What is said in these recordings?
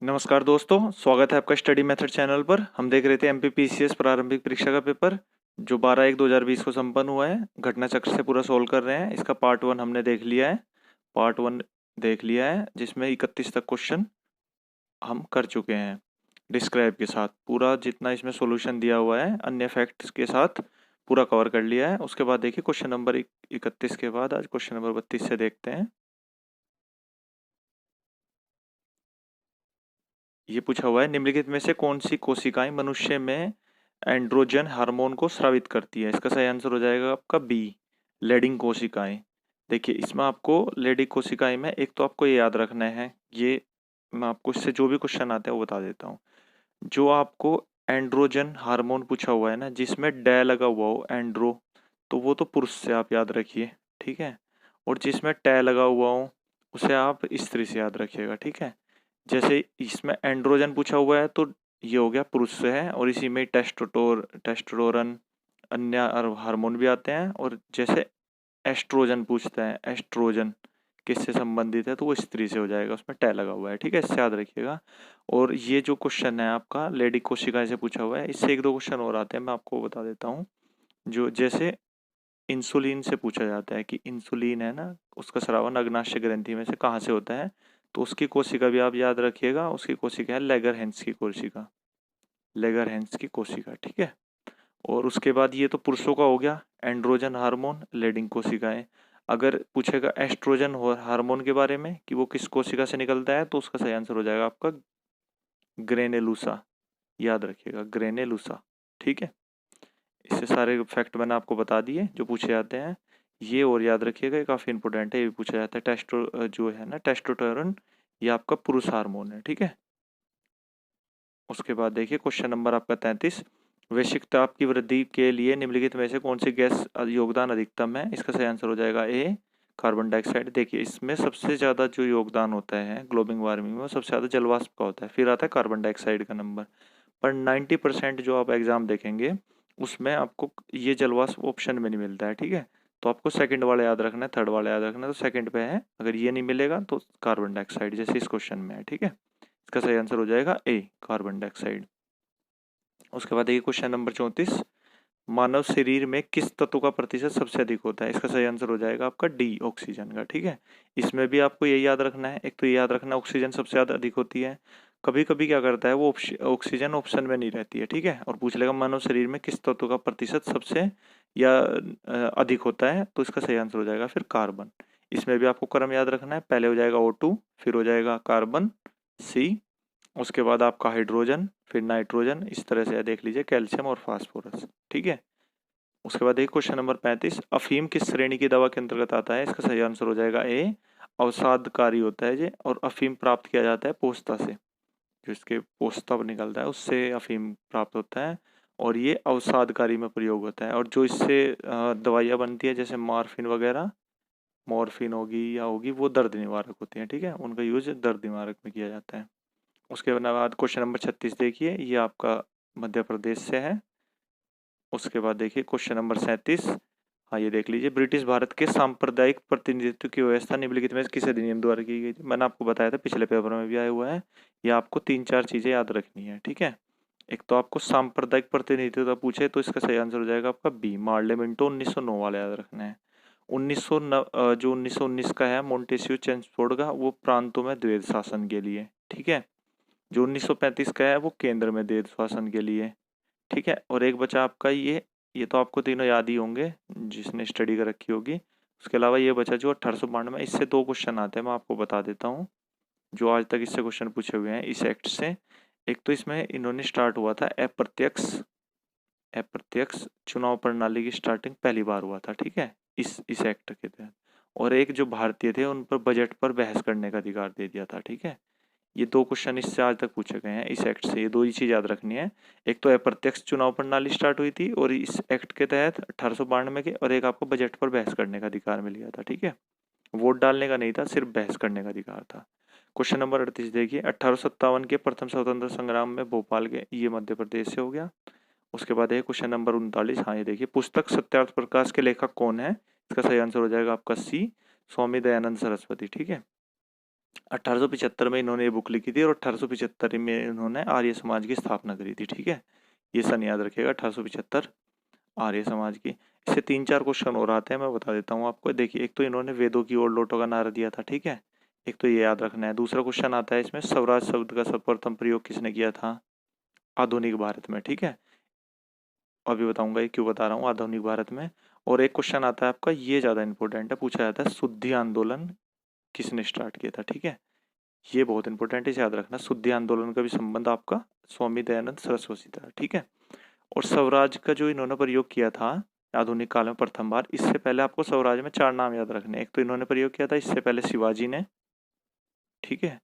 नमस्कार दोस्तों, स्वागत है आपका स्टडी मेथड चैनल पर। हम देख रहे थे एमपीपीसीएस प्रारंभिक परीक्षा का पेपर जो 12/1/2020 को संपन्न हुआ है। घटना चक्र से पूरा सोल्व कर रहे हैं। इसका पार्ट 1 हमने देख लिया है। पार्ट 1 देख लिया है जिसमें 31 तक क्वेश्चन हम कर चुके हैं डिस्क्राइब के साथ। पूरा जितना इसमें सॉल्यूशन दिया हुआ है अन्य फैक्ट्स के साथ पूरा कवर कर लिया है। उसके बाद देखिए क्वेश्चन नंबर 31 के बाद आज क्वेश्चन नंबर 32 से देखते हैं। ये पूछा हुआ है, निम्नलिखित में से कौन सी कोशिकाएं मनुष्य में एंड्रोजन हार्मोन को स्रावित करती है? इसका सही आंसर हो जाएगा आपका बी, लेडिंग कोशिकाएं। देखिए इसमें आपको लेडिंग कोशिकाएं में एक तो आपको ये याद रखना है, ये मैं आपको इससे जो भी क्वेश्चन आते हैं वो बता देता हूँ। जो आपको एंड्रोजन हार्मोन पूछा हुआ है ना, जिसमें डे लगा हुआ हो एंड्रो, तो वो तो पुरुष से आप याद रखिए, ठीक है। और जिसमें टे लगा हुआ हो उसे आप स्त्री से याद रखिएगा, ठीक है। जैसे इसमें एंड्रोजन पूछा हुआ है तो ये हो गया पुरुष से है, और इसी में टेस्टोस्टेरोन अन्य हार्मोन भी आते हैं। और जैसे एस्ट्रोजन पूछता है, एस्ट्रोजन किससे संबंधित है, तो वो स्त्री से हो जाएगा, उसमें टे लगा हुआ है, ठीक है। इससे याद रखिएगा। और ये जो क्वेश्चन है आपका लेडी कोशिका से पूछा हुआ है, इससे एक दो क्वेश्चन और आते हैं, मैं आपको बता देता हूँ। जो जैसे इंसुलिन से पूछा जाता है कि इंसुलिन है ना, उसका स्रावन अग्नाशय ग्रंथि में से कहाँ से होता है, तो उसकी कोशिका भी आप याद रखिएगा। उसकी कोशिका है लेगरहेंस की कोशिका, लेगरहेंस की कोशिका, ठीक है। और उसके बाद ये तो पुरुषों का हो गया एंड्रोजन हार्मोन, लेडिंग कोशिकाएं। अगर पूछेगा एस्ट्रोजन हार्मोन के बारे में कि वो किस कोशिका से निकलता है, तो उसका सही आंसर हो जाएगा आपका ग्रेनेलुसा, याद रखिएगा ग्रेनेलुसा, ठीक है। इससे सारे फैक्ट मैंने आपको बता दिए जो पूछे जाते हैं। ये और याद रखिएगा, ये काफ़ी इंपॉर्टेंट है। ये भी पूछा जाता है जो है ना टेस्टोस्टेरोन, ये आपका पुरुष हार्मोन है, ठीक है। उसके बाद देखिए क्वेश्चन नंबर आपका 33, वैश्विक ताप की वृद्धि के लिए निम्नलिखित में से कौन सी गैस योगदान अधिकतम है? इसका सही आंसर हो जाएगा ए, कार्बन डाइऑक्साइड। देखिए इसमें सबसे ज़्यादा जो योगदान होता है ग्लोबल वार्मिंग में, वो सबसे ज़्यादा जलवाष्प का होता है, फिर आता है कार्बन डाइऑक्साइड का नंबर। पर 90% जो आप एग्जाम देखेंगे उसमें आपको ये जलवाष्प ऑप्शन में नहीं मिलता है, ठीक है। तो आपको सेकंड वाला याद रखना है, थर्ड वाला याद रखना है, तो सेकंड पे है। अगर ये नहीं मिलेगा तो कार्बन डाइऑक्साइड, जैसे इस क्वेश्चन में है, ठीक है। इसका सही आंसर हो जाएगा ए, कार्बन डाइऑक्साइड। उसके बाद देखिए क्वेश्चन नंबर 34, मानव शरीर में किस तत्व का प्रतिशत सबसे अधिक होता है? इसका सही आंसर हो जाएगा आपका डी, ऑक्सीजन का, ठीक है। इसमें भी आपको यही याद रखना है, एक तो ये याद रखना ऑक्सीजन सबसे ज़्यादा अधिक होती है। कभी कभी क्या करता है वो ऑक्सीजन ऑप्शन में नहीं रहती है, ठीक है, और पूछ लेगा मानव शरीर में किस तत्व का प्रतिशत सबसे या अधिक होता है, तो इसका सही आंसर हो जाएगा फिर कार्बन। इसमें भी आपको क्रम याद रखना है, पहले हो जाएगा O2, फिर हो जाएगा कार्बन सी, उसके बाद आपका हाइड्रोजन, फिर नाइट्रोजन, इस तरह से देख लीजिए कैल्शियम और फास्फोरस, ठीक है। उसके बाद एक क्वेश्चन नंबर 35, अफीम किस श्रेणी की दवा के अंतर्गत आता है? इसका सही आंसर हो जाएगा ए, अवसादकारी होता है ये। और अफीम प्राप्त किया जाता है पोस्ता से, जो इसके पोस्ता निकलता है उससे अफीम प्राप्त होता है, और ये अवसादकारी में प्रयोग होता है। और जो इससे दवाइयाँ बनती है जैसे मॉर्फिन वगैरह, मॉर्फिन होगी या होगी, वो दर्द निवारक होती हैं, ठीक है, उनका यूज दर्द निवारक में किया जाता है। उसके बाद क्वेश्चन नंबर 36 देखिए, ये आपका मध्य प्रदेश से है। उसके बाद देखिए क्वेश्चन नंबर 37, हाँ ये देख लीजिए, ब्रिटिश भारत के सांप्रदायिक प्रतिनिधित्व की व्यवस्था निम्नलिखित में से किस अधिनियम द्वारा की गई थी? मैंने आपको बताया था, पिछले पेपर में भी आया हुआ है। ये आपको 3-4 चीजें याद रखनी है, ठीक है। एक तो आपको सांप्रदायिक प्रतिनिधित्व पूछे तो इसका सही आंसर हो जाएगा आपका बी, मार्लेमेंटो 1909 वाला याद रखना है। 1919 का है मोंटेस्क्यू चेम्सफोर्ड का, वो प्रांतों में द्वैध शासन के लिए, ठीक है। जो 1935 का है वो केंद्र में द्वैध शासन के लिए, ठीक है। और एक बचा आपका ये तो आपको तीनों याद ही होंगे जिसने स्टडी कर रखी होगी। उसके अलावा ये बचा जो 1892 में, इससे दो क्वेश्चन आते हैं, मैं आपको बता देता हूँ जो आज तक इससे क्वेश्चन पूछे हुए हैं इस एक्ट से। एक तो इसमें इन्होंने स्टार्ट हुआ था अप्रत्यक्ष चुनाव प्रणाली की स्टार्टिंग पहली बार हुआ था, ठीक है, इस एक्ट के तहत। और एक जो भारतीय थे उन पर बजट पर बहस करने का अधिकार दे दिया था, ठीक है। ये दो क्वेश्चन इससे आज तक पूछे गए हैं इस एक्ट से, ये दो ही चीज याद रखनी है। एक तो अप्रत्यक्ष चुनाव प्रणाली स्टार्ट हुई थी और इस एक्ट के तहत 1892 के, और एक आपको बजट पर बहस करने का अधिकार मिल गया था, ठीक है। वोट डालने का नहीं था, सिर्फ बहस करने का अधिकार था। क्वेश्चन नंबर 38 देखिए, 1857 के प्रथम स्वतंत्र संग्राम में भोपाल के, ये मध्य प्रदेश से हो गया। उसके बाद है क्वेश्चन नंबर 39, हाँ ये देखिए, पुस्तक सत्यार्थ प्रकाश के लेखक कौन है? इसका सही आंसर हो जाएगा आपका सी, स्वामी दयानंद सरस्वती, ठीक है। 1875 में इन्होंने ये बुक लिखी थी और 1875 में इन्होंने आर्य समाज की स्थापना करी थी। ठीक है, ये सन याद रखिएगा, 1875 आर्य समाज की। इससे 3-4 क्वेश्चन और आते हैं, मैं बता देता हूँ आपको। देखिए, एक तो इन्होंने वेदों की ओर लौटो का नारा दिया था। ठीक है, एक तो ये याद रखना है। दूसरा क्वेश्चन आता है इसमें, स्वराज शब्द का सर्वप्रथम प्रयोग किसने किया था आधुनिक भारत में। ठीक है, अभी बताऊंगा ये क्यों बता रहा हूँ आधुनिक भारत में। और एक क्वेश्चन आता है आपका, ये ज्यादा इंपॉर्टेंट है, पूछा जाता है शुद्धि आंदोलन किसने स्टार्ट किया था। ठीक है, ये बहुत इंपॉर्टेंट है, इसे याद रखना। शुद्धि आंदोलन का भी संबंध आपका स्वामी दयानंद सरस्वती से था। ठीक है, और स्वराज का जो इन्होंने प्रयोग किया था आधुनिक काल में प्रथम बार, इससे पहले आपको स्वराज में 4 नाम याद रखने। एक तो इन्होंने प्रयोग किया था इससे पहले शिवाजी ने। ठीक है,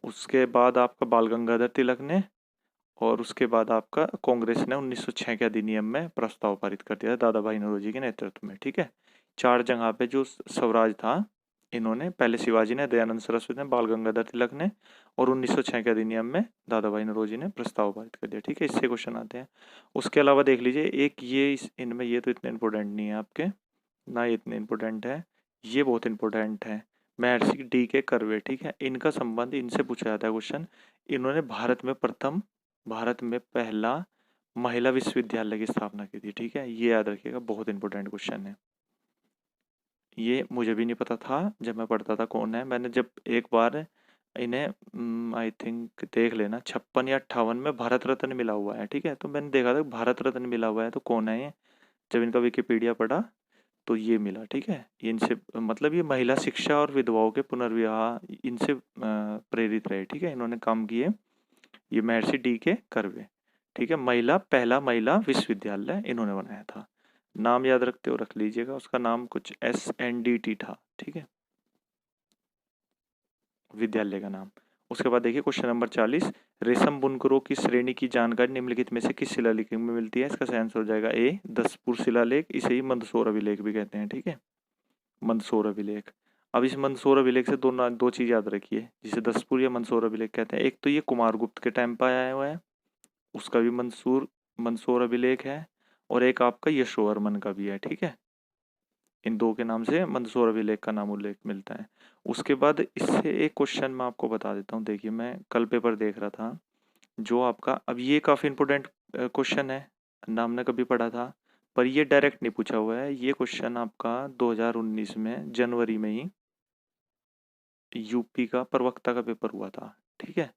उसके बाद आपका बाल गंगाधर तिलक ने, और उसके बाद आपका कांग्रेस ने 1906 के अधिनियम में प्रस्ताव पारित कर दिया था दादा भाई नौरोजी के नेतृत्व में। ठीक है, 4 जगह पे जो स्वराज था, इन्होंने पहले शिवाजी ने, दयानंद सरस्वती ने, बाल गंगाधर तिलक ने, और 1906 के अधिनियम में दादा भाई नौरोजी ने प्रस्ताव पारित कर दिया। ठीक है, इससे क्वेश्चन आते हैं। उसके अलावा देख लीजिए एक ये इनमें ये तो इतने इंपॉर्टेंट नहीं है आपके, ना ये इतने इंपॉर्टेंट है, ये बहुत इंपॉर्टेंट है, महर्षि डी के कर्वे। ठीक है, इनका संबंध, इनसे पूछा जाता है क्वेश्चन। इन्होंने भारत में पहला महिला विश्वविद्यालय की स्थापना की थी। ठीक है, ये याद रखिएगा, बहुत इंपॉर्टेंट क्वेश्चन है। ये मुझे भी नहीं पता था जब मैं पढ़ता था कौन है। मैंने जब एक बार इन्हें आई थिंक देख लेना, 56 या 58 में भारत रत्न मिला हुआ है। ठीक है, तो मैंने देखा था भारत रत्न मिला हुआ है तो कौन है ये, जब इनका विकिपीडिया पढ़ा तो ये मिला। ठीक है, ये इनसे मतलब ये महिला शिक्षा और विधवाओं के पुनर्विवाह इनसे प्रेरित रहे। ठीक है, इन्होंने काम किए, ये महर्षि डी के कर्वे। ठीक है, पहला महिला विश्वविद्यालय इन्होंने बनाया था। नाम याद रखते हो रख लीजिएगा, उसका नाम कुछ SNDT था। ठीक है, विद्यालय का नाम। उसके बाद देखिए क्वेश्चन नंबर 40, रेशम बुनकरों की श्रेणी की जानकारी निम्नलिखित में से किस शिलालेख में मिलती है। इसका सही आंसर हो जाएगा ए, दसपुर शिलालेख, इसे ही मंदसौर अभिलेख भी कहते हैं। ठीक है, मंदसौर अभिलेख। अब इस मंदसौर अभिलेख से दो चीज याद रखिए, जिसे दसपुर या मंदसौर अभिलेख कहते हैं। एक तो ये कुमारगुप्त के टाइम पर आया हुआ है, उसका भी मंदसौर अभिलेख है, और एक आपका यशोवर्मन का भी है। ठीक है, इन दो के नाम से मंदसौर अभिलेख का नाम उल्लेख मिलता है। उसके बाद इससे एक क्वेश्चन मैं आपको बता देता हूँ। देखिए, मैं कल पेपर देख रहा था, जो आपका, अब ये काफी इंपोर्टेंट क्वेश्चन है ना, हमने कभी पढ़ा था, पर ये डायरेक्ट नहीं पूछा हुआ है। ये क्वेश्चन आपका 2019 में जनवरी में ही यूपी का प्रवक्ता का पेपर हुआ था। ठीक है,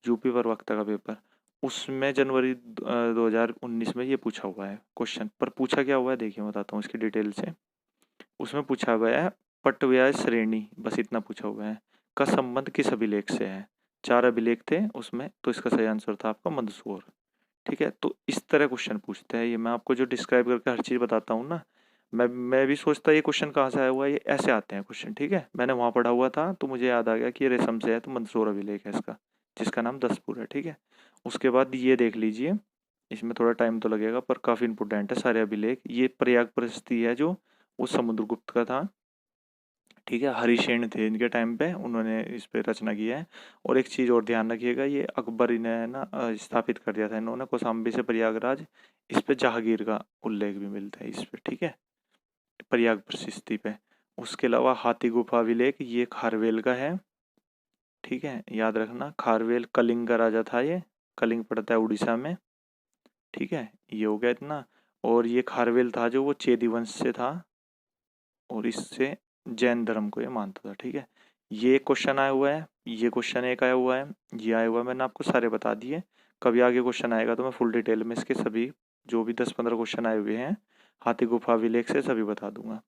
यूपी प्रवक्ता का पेपर, उसमें जनवरी 2019 में ये पूछा हुआ है क्वेश्चन। पर पूछा क्या हुआ है देखिए, मैं बताता हूँ इसकी डिटेल से। उसमें पूछा गया है पटव्याय श्रेणी, बस इतना पूछा हुआ है, का संबंध किस अभिलेख से है। 4 अभिलेख थे उसमें, तो इसका सही आंसर था आपका मंदसौर। ठीक है, तो इस तरह क्वेश्चन पूछते हैं। ये मैं आपको जो डिस्क्राइब करके हर चीज बताता हूँ ना, मैं भी सोचता ये क्वेश्चन कहाँ से आया हुआ है, ये ऐसे आते हैं क्वेश्चन। ठीक है, मैंने वहां पढ़ा हुआ था तो मुझे याद आ गया कि ये रेशम से है, तो मंदसौर अभिलेख है इसका, जिसका नाम दसपुर है। ठीक है, उसके बाद ये देख लीजिए, इसमें थोड़ा टाइम तो लगेगा पर काफी इंपोर्टेंट है सारे अभिलेख। ये प्रयाग प्रशस्ति है जो वो समुद्रगुप्त का था। ठीक है, हरिशेन थे इनके टाइम पे, उन्होंने इस पे रचना की है। और एक चीज और ध्यान रखिएगा, ये अकबर ने ना स्थापित कर दिया था इन्होंने, कौशाम्बी से प्रयागराज। इस पे जहांगीर का उल्लेख भी मिलता है इस पे। ठीक है, प्रयाग प्रशस्ति पे। उसके अलावा हाथी गुफा अभिलेख, ये खारवेल का है। ठीक है, याद रखना, खारवेल कलिंग का राजा था ये, कलिंग पड़ता है उड़ीसा में। ठीक है, ये हो गया इतना। और ये खारवेल था जो वो चेदी वंश से था, और इससे जैन धर्म को ये मानता था। ठीक है, ये क्वेश्चन आया हुआ है, ये क्वेश्चन एक आया हुआ है, ये आया हुआ है, मैंने आपको सारे बता दिए। कभी आगे क्वेश्चन आएगा तो मैं फुल डिटेल में इसके सभी जो भी 10-15 क्वेश्चन आए हुए हैं हाथी गुफा अभिलेख से सभी बता दूंगा।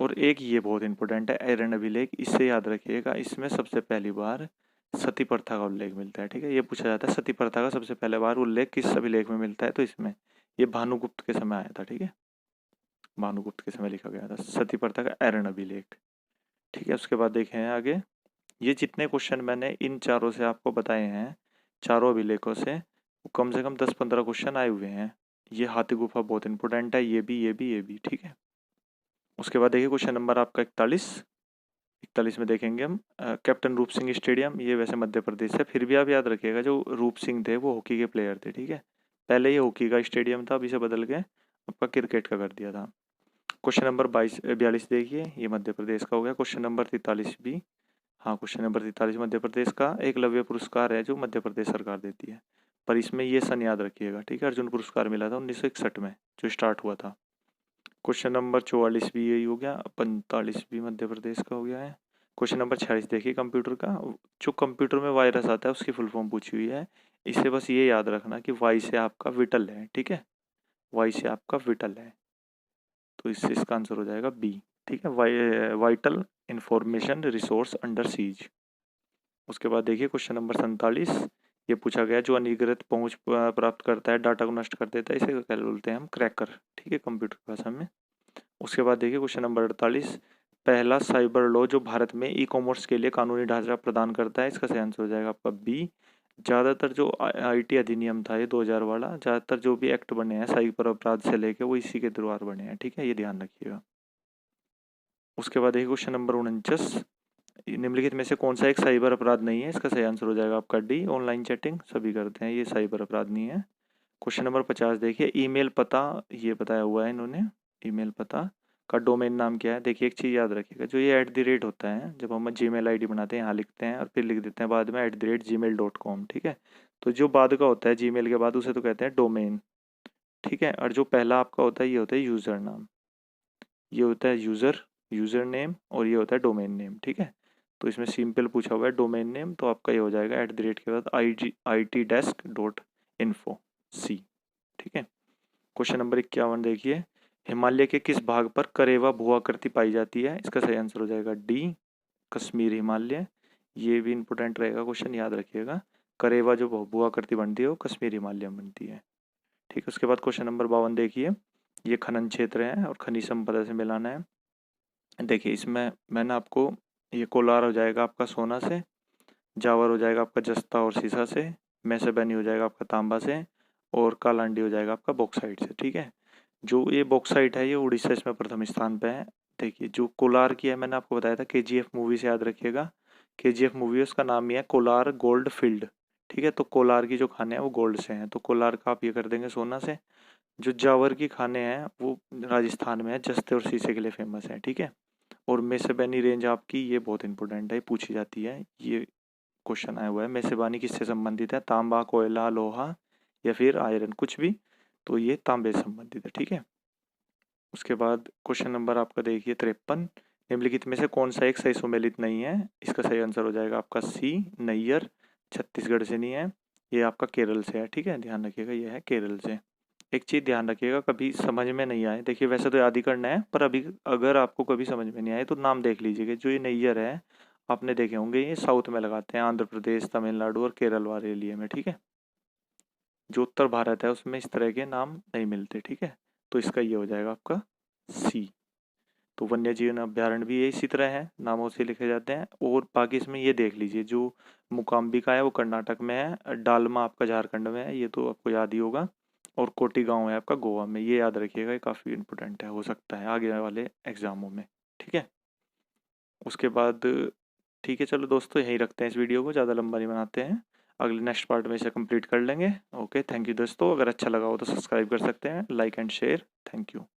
और एक ये बहुत इंपॉर्टेंट है ऐरन अभिलेख, इसे याद रखिएगा। इसमें सबसे पहली बार सती प्रथा का उल्लेख मिलता है। ठीक है, ये पूछा जाता है सती प्रथा का सबसे पहले बार उल्लेख किस अभिलेख में मिलता है, तो इसमें ये भानुगुप्त के समय आया था। ठीक है, भानुगुप्त के समय लिखा गया था सती प्रथा का ऐरन अभिलेख। ठीक है, उसके बाद देखें आगे, ये जितने क्वेश्चन मैंने इन चारों से आपको बताए हैं, चारों अभिलेखों से कम 10-15 क्वेश्चन आए हुए हैं। ये हाथी गुफा बहुत इंपॉर्टेंट है, ये भी। ठीक है, उसके बाद देखिए क्वेश्चन नंबर आपका 41 में देखेंगे हम, कैप्टन रूप सिंह स्टेडियम, ये वैसे मध्य प्रदेश है, फिर भी आप याद रखिएगा जो रूप सिंह थे वो हॉकी के प्लेयर थे। ठीक है, पहले ये हॉकी का स्टेडियम था, अब इसे बदल के आपका क्रिकेट का कर दिया था। क्वेश्चन नंबर 42 देखिए, ये मध्य प्रदेश का हो गया। क्वेश्चन नंबर 43 भी हाँ, क्वेश्चन नंबर 43 मध्य प्रदेश का एकलव्य पुरस्कार है जो मध्य प्रदेश सरकार देती है। पर इसमें ये सन याद रखिएगा, ठीक है। अर्जुन पुरस्कार मिला था 1961 में, जो स्टार्ट हुआ था। क्वेश्चन नंबर 44 भी यही हो गया, 45 भी मध्य प्रदेश का हो गया है। क्वेश्चन नंबर 46 देखिए कंप्यूटर का, जो कंप्यूटर में वायरस आता है उसकी फुल फॉर्म पूछी हुई है। इसे बस ये याद रखना कि वाई से आपका विटल है, ठीक है। वाई से आपका विटल है, तो इससे इसका आंसर हो जाएगा बी, ठीक है। Vital information resource under seize. उसके बाद देखिए क्वेश्चन नंबर 47, ये पूछा गया जो अनधिकृत पहुंच प्राप्त करता है, डाटा को नष्ट कर देता है, इसे क्या बोलते हैं हम? क्रैकर, ठीक है, कंप्यूटर भाषा में। उसके बाद देखिए क्वेश्चन नंबर 48, पहला साइबर लॉ जो भारत में ई कॉमर्स के लिए कानूनी ढांचा प्रदान करता है, इसका सही आंसर हो जाएगा आपका बी। ज़्यादातर जो आईटी अधिनियम था ये 2000 वाला, ज़्यादातर जो भी एक्ट बने हैं साइबर अपराध से लेके वो इसी के द्वारा बने हैं, ठीक है, ये ध्यान रखिएगा। उसके बाद देखिए क्वेश्चन नंबर 49, निम्नलिखित में से कौन सा एक साइबर अपराध नहीं है, इसका सही आंसर हो जाएगा आपका डी। ऑनलाइन चैटिंग सभी करते हैं, ये साइबर अपराध नहीं है। क्वेश्चन नंबर 50 देखिए, ईमेल पता ये बताया हुआ है इन्होंने, ईमेल पता का डोमेन नाम क्या है। देखिए एक चीज़ याद रखिएगा, जो ये @ होता है, जब हम जीमेल आईडी बनाते हैं यहाँ लिखते हैं और फिर लिख देते हैं बाद में @gmail.com, ठीक है। तो जो बाद का होता है जीमेल के बाद उसे तो कहते हैं डोमेन, ठीक है। और जो पहला आपका होता है ये होता है यूज़र नाम, ये होता है यूज़र नेम, और ये होता है डोमेन नेम, ठीक है। तो इसमें सिंपल पूछा हुआ है डोमेन नेम, तो आपका ये हो जाएगा @ के बाद itdesk.info सी, ठीक है। क्वेश्चन नंबर 51 देखिए, हिमालय के किस भाग पर करेवा भूआकृति पाई जाती है, इसका सही आंसर हो जाएगा डी, कश्मीर हिमालय। ये भी इंपॉर्टेंट रहेगा क्वेश्चन, याद रखिएगा। करेवा जो भूआकृति बनती है वो कश्मीर हिमालय में बनती है, ठीक है। उसके बाद क्वेश्चन नंबर 52 देखिए, ये खनन क्षेत्र है और खनिज संपदा से मिलाना है। देखिए इसमें मैंने आपको, ये कोलार हो जाएगा आपका सोना से, जावर हो जाएगा आपका जस्ता और सीसा से, मैसेबेनी हो जाएगा आपका तांबा से, और कालांडी हो जाएगा आपका बॉक्साइट से, ठीक है। जो ये बॉक्साइट है ये उड़ीसा इसमें प्रथम स्थान पे है। देखिए जो कोलार की है, मैंने आपको बताया था केजीएफ मूवी से, याद रखिएगा। केजीएफ मूवी है, उसका नाम ही है कोलार गोल्ड फील्ड, ठीक है। तो कोलार की जो खाने हैं वो गोल्ड से हैं, तो कोलार का आप ये कर देंगे सोना से। जो जावर की खाने हैं वो राजस्थान में है, जस्ते और शीशे के लिए फेमस है, ठीक है। और मेसेबेनी रेंज आपकी, ये बहुत इंपॉर्टेंट है, पूछी जाती है, ये क्वेश्चन आया हुआ है। मेसेबानी किससे संबंधित है? तांबा, कोयला, लोहा या फिर आयरन, कुछ भी, तो ये तांबे से संबंधित है, ठीक है। उसके बाद क्वेश्चन नंबर आपका देखिए 53, निम्नलिखित में से कौन सा एक सही सुमेलित नहीं है, इसका सही आंसर हो जाएगा आपका सी, नैयर। छत्तीसगढ़ से नहीं है, ये आपका केरल से है, ठीक है, ध्यान रखिएगा, ये है केरल से। एक चीज़ ध्यान रखिएगा, कभी समझ में नहीं आए, देखिए वैसे तो याद ही करना है, पर अभी अगर आपको कभी समझ में नहीं आए तो नाम देख लीजिएगा। जो ये नैयर है आपने देखे होंगे, ये साउथ में लगाते हैं, आंध्र प्रदेश, तमिलनाडु और केरल वाले एरिया में, ठीक है। जो उत्तर भारत है उसमें इस तरह के नाम नहीं मिलते, ठीक है। तो इसका ये हो जाएगा आपका सी। तो वन्य जीवन अभ्यारण्य भी ये इसी तरह है, नामों से लिखे जाते हैं। और बाकी इसमें ये देख लीजिए, जो मुकाम्बिका है वो कर्नाटक में है, डालमा आपका झारखंड में है, ये तो आपको याद ही होगा, और कोटी गांव है आपका गोवा में, ये याद रखिएगा, ये काफ़ी इंपॉर्टेंट है, हो सकता है आगे वाले एग्जामों में, ठीक है। उसके बाद ठीक है, चलो दोस्तों यहीं रखते हैं इस वीडियो को, ज़्यादा लंबा नहीं बनाते हैं, अगले नेक्स्ट पार्ट में इसे कंप्लीट कर लेंगे। ओके, थैंक यू दोस्तों, अगर अच्छा लगा हो तो सब्सक्राइब कर सकते हैं, like and share, thank you.